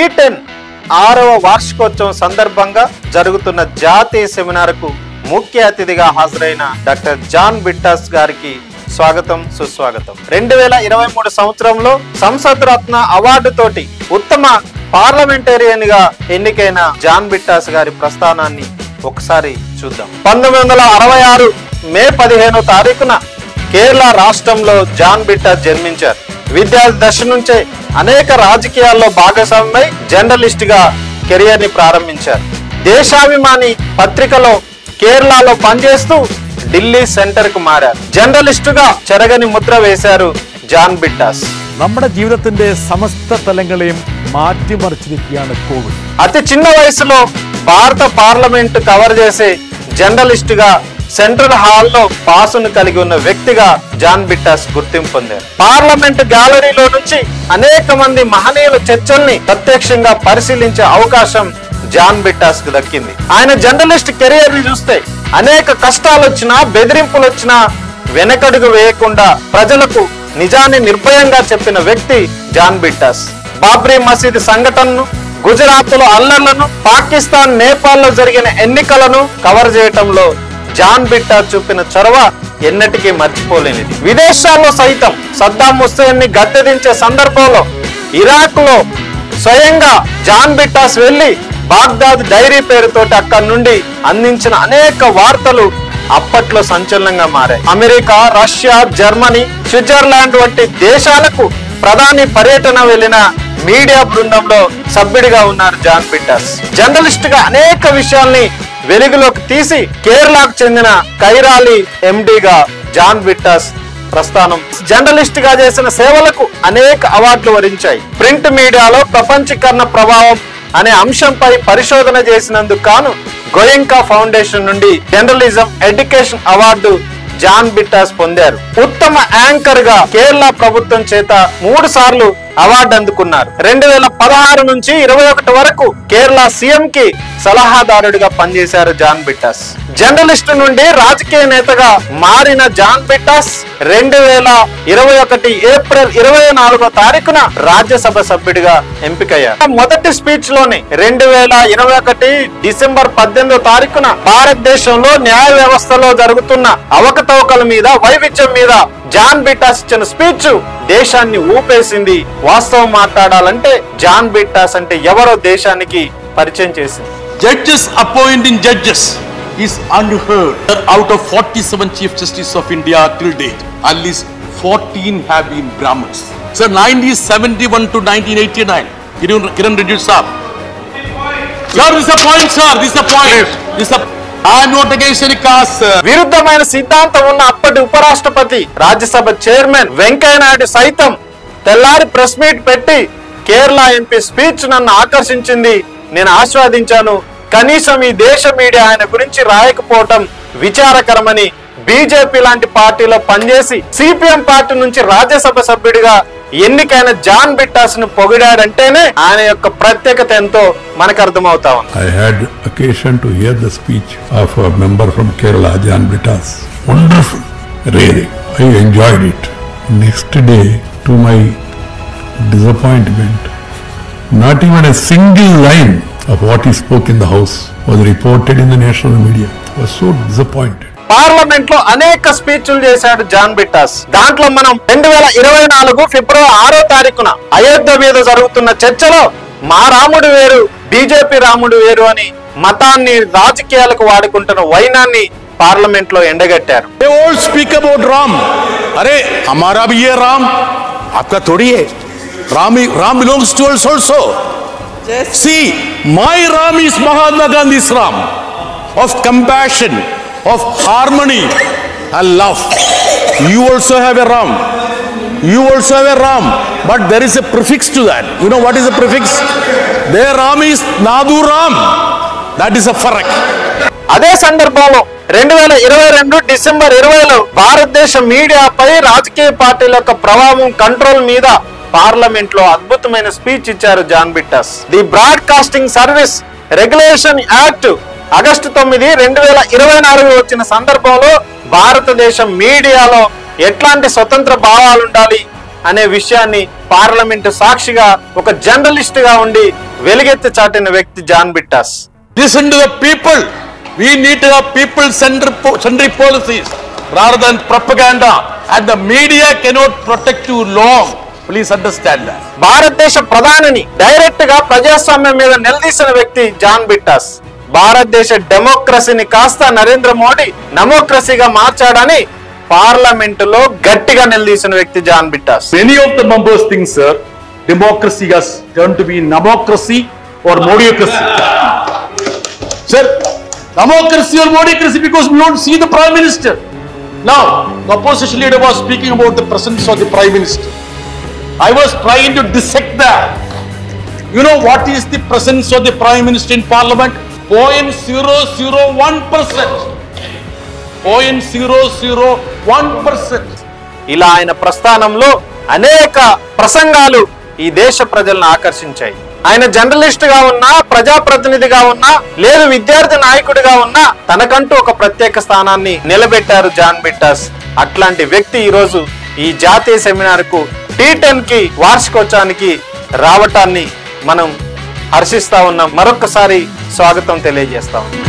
C10 6వ వార్షికోత్సవం సందర్భంగా జరుగుతున్న జాతీయ సెమినార్కు ముఖ్య అతిథిగా హాజరైన డాక్టర్ జాన్ బిట్టాస్ గారికి స్వాగతం సుస్వాగతం. 2023 సంవత్సరంలో సంసద్ రత్న అవార్డు తోటి ఉత్తమ పార్లమెంటేరియన్ గా ఎన్నికైన జాన్ బిట్టాస్ గారి ప్రస్థానాన్ని ఒకసారి చూద్దాం. 1966 మే 15వ తారీఖున కేరళ రాష్ట్రంలో జాన్ బిట్టాస్ జన్మించారు. విద్యార్థి దశ నుంచే అనేక రాజకీయాల్లో భాగస్వామ్యమై జర్నలిస్ట్ గా కెరియర్ ని ప్రారంభించారు. దేశాభిమాని పత్రికలో కేరళలో పనిచేస్తూ ఢిల్లీ సెంటర్ కు మారారు. జర్నలిస్టుగా చెరగని ముద్ర వేశారు జాన్ బిట్టాസ്. നമ്മുടെ ജീവിതത്തിന്റെ സമസ്ത തലങ്ങളെയും മാറ്റിമറിച്ചിരിക്കുകയാണ് കോവിഡ്. అతి చిన్న వయసులో భారత పార్లమెంట్ కవర్ చేసే జర్నలిస్ట్ గా సెంట్రల్ హాల్లో పాసును కలిగి ఉన్న వ్యక్తిగా జాన్ బిట్టాస్ గుర్తింపు పొందారు. పార్లమెంట్ గ్యాలరీలో నుంచి అనేక మంది మహనీయుల చర్చల్ని ప్రత్యక్షంగా పరిశీలించే అవకాశం జాన్ బిట్టాస్ కు దక్కింది. ఆయన జర్నలిస్ట్ కెరియర్ ని చూస్తే అనేక కష్టాలు వచ్చినా బెదిరింపులు వచ్చినా వెనకడుగు వేయకుండా ప్రజలకు నిజాన్ని నిర్భయంగా చెప్పిన వ్యక్తి జాన్ బిట్టాస్. బాబ్రీ మసీదు సంఘటనను, గుజరాత్ లో అల్లర్లను, పాకిస్తాన్ నేపాల్ లో జరిగిన ఎన్నికలను కవర్ చేయటంలో జాన్ బిట్టాస్ చూపిన చొరవ ఎన్నటికీ మర్చిపోలేనిది. విదేశాల్లో సైతం సద్దాం హుస్సేన్ ని గద్దెదించే సందర్భంలో ఇరాక్ లో స్వయంగా జాన్ బిట్టాస్ వెళ్లి బాగ్దాద్ డైరీ పేరుతోటి అక్కడి నుండి అందించిన అనేక వార్తలు అప్పట్లో సంచలనంగా మారాయి. అమెరికా, రష్యా, జర్మనీ, స్విట్జర్లాండ్ వంటి దేశాలకు ప్రధాని పర్యటన వెళ్లిన మీడియా బృందంలో సభ్యుడిగా ఉన్నారు జాన్ బిట్టాస్. జర్నలిస్ట్ గా అనేక విషయాల్ని వెలుగులోకి తీసి కేరళకు చెందిన కైరాలి ఎండిగా జాన్ బిట్టాస్ ప్రస్థానం. జర్నలిస్ట్ గా చేసిన సేవలకు అనేక అవార్డులు వరించాయి. ప్రింట్ మీడియాలో ప్రపంచీకరణ ప్రభావం అనే అంశంపై పరిశోధన చేసినందుకు గాను గోయంకా ఫౌండేషన్ నుండి జర్నలిజం ఎడ్యుకేషన్ అవార్డు జాన్ బిట్టాస్ పొందారు. ఉత్తమ యాంకర్ గా కేరళ ప్రభుత్వం చేత 3 సార్లు అవార్డు అందుకున్నారు. 2016 నుంచి 21 వరకు కేరళ సీఎం కి సలహాదారుడిగా పనిచేశారు జాన్ బిట్టాస్. జర్నలిస్ట్ నుండి రాజకీయ నేతగా మారిన జాన్ బిట్టాస్ 2021 ఏప్రిల్ 24వ తారీఖున రాజ్యసభ సభ్యుడిగా ఎంపికయ్యారు. మొదటి స్పీచ్ లోనే 2021 డిసెంబర్ 18వ తారీఖున భారతదేశంలో న్యాయ వ్యవస్థలో జరుగుతున్న అవకతవకల మీద, వైవిధ్యం మీద జాన్ బిట్టాస్ ఇచ్చిన స్పీచ్ దేశాన్ని ఊపేసింది. వాస్తవం మాట్లాడాలంటే జాన్ బిట్టాస్ అంటే ఎవరో దేశానికి పరిచయం చేసింది. Judges appointing judges is unheard. Out of 47 Chief Justice of India till date, at least 14 have been Brahmins. So 1971 to 1989, Kiran Reddy sir. Sir, this is a point, sir. This is a point. This is a. I am not against any caste. విరుద్ధమైన సిద్ధాంతం ఉన్న అప్పటి ఉపరాష్ట్రపతి, Rajya Sabha chairman Venkaiah Naidu సైతం తెల్లారి press meet పెట్టి Kerala MP speech నన్ను ఆకర్షించింది, నేను ఆస్వాదించాను, కనీసం ఈ దేశ మీడియా ఆయన గురించి రాయకపోవటం విచారకరమని బీజేపీ లాంటి పార్టీలో పనిచేసి సిపిఎం పార్టీ నుంచి రాజ్యసభ సభ్యుడిగా ఎన్నికైన జాన్ బిట్టాస్ ను పొగిడాడంటేనే ఆయన యొక్క ప్రత్యేకత ఎంతో మనకు అర్థమవుతా ఉంది. I had occasion to hear the speech of a member from Kerala, Jan Bittas. Wonderful, really. I enjoyed it. Next day, to my disappointment, not even a single line of what he spoke in the house was reported in the national media. I was so disappointed. Parliament లో అనేక స్పీచ్లు చేశాడు John బిట్టాస్. దాంట్లో మనం 2024 ఫిబ్రవరి 6వ తారీఖున అయోధ్య మీద జరుగుతున్న చర్చలో మా రాముడు వేరు, బీజేపీ రాముడు వేరు అని మతాన్ని రాజకీయాలకు వాడుకుంటున్న వైనాన్ని పార్లమెంట్ లో ఎండగట్టారు. They all speak about Ram. अरे हमारा भी ये Ram, आपका थोड़ी है. Ram belongs to us also. See, my Ram is Mahatma Gandhi's Ram, of compassion, of harmony and love. You also have a Ram. You also have a Ram, but there is a prefix to that. You know what is the prefix? Their Ram is Nadu Ram. That is a farak. అదే సందర్భంలో 2022 December 20లో భారతదేశ మీడియాపై రాజకీయ పార్టీల యొక్క ప్రభావం, control మీద parliament లో అద్భుతమైన స్పీచ్ ఇచ్చారు John Brittas. The broadcasting service regulation act August 9, 2024 వచ్చిన సందర్భంలో భారతదేశం మీడియాలో ఎట్లాంటి స్వతంత్ర భావాలు ఉండాలి, అనే విషయాన్ని పార్లమెంటు సాక్షిగా ఒక జర్నలిస్ట్ గా ఉండి వెలుగెత్తి చాటిన వ్యక్తి John బిట్టాస్. Listen to the people. We need to have people-centric policies rather than propaganda, and the media cannot protect you long. Please understand that. భారతదేశ ప్రధానిని డైరెక్ట్ గా ప్రజాస్వామ్యం మీద నిలదీసిన వ్యక్తి జాన్ బిట్టాస్. భారతదేశ డెమోక్రసీని కాస్త నరేంద్ర మోడీ నమోక్రసీగా మార్చాడని పార్లమెంటులో గట్టిగా నిలదీసిన వ్యక్తి John బిట్టాస్. Many of the members think, sir, democracy has turned to be namocracy or modiocracy. Sir, democracy or modiocracy because we don't see the Prime Minister. Now, the opposition leader was speaking about the presence of the Prime Minister. I was trying to dissect that. You know what is the presence of the Prime Minister in Parliament? 0.001%. 0.001%. ఇలా ఆయన ప్రస్థానంలో అనేక ప్రసంగాలు ఈ దేశ ప్రజలను ఆకర్షించాయి. ఆయన journalist గా ఉన్నా, ప్రజాప్రతినిధిగా ఉన్నా, లేదు విద్యార్థి నాయకుడిగా ఉన్నా తనకంటూ ఒక ప్రత్యేక స్థానాన్ని నిలబెట్టారు జాన్ బిట్టాస్. అట్లాంటి వ్యక్తి ఈరోజు ఈ జాతీయ సెమినార్ కు T10 కి వార్షికోత్సవానికి రావటాన్ని మనం హర్షిస్తా ఉన్నాం. మరొకసారి స్వాగతం తెలియజేస్తా ఉన్నాం.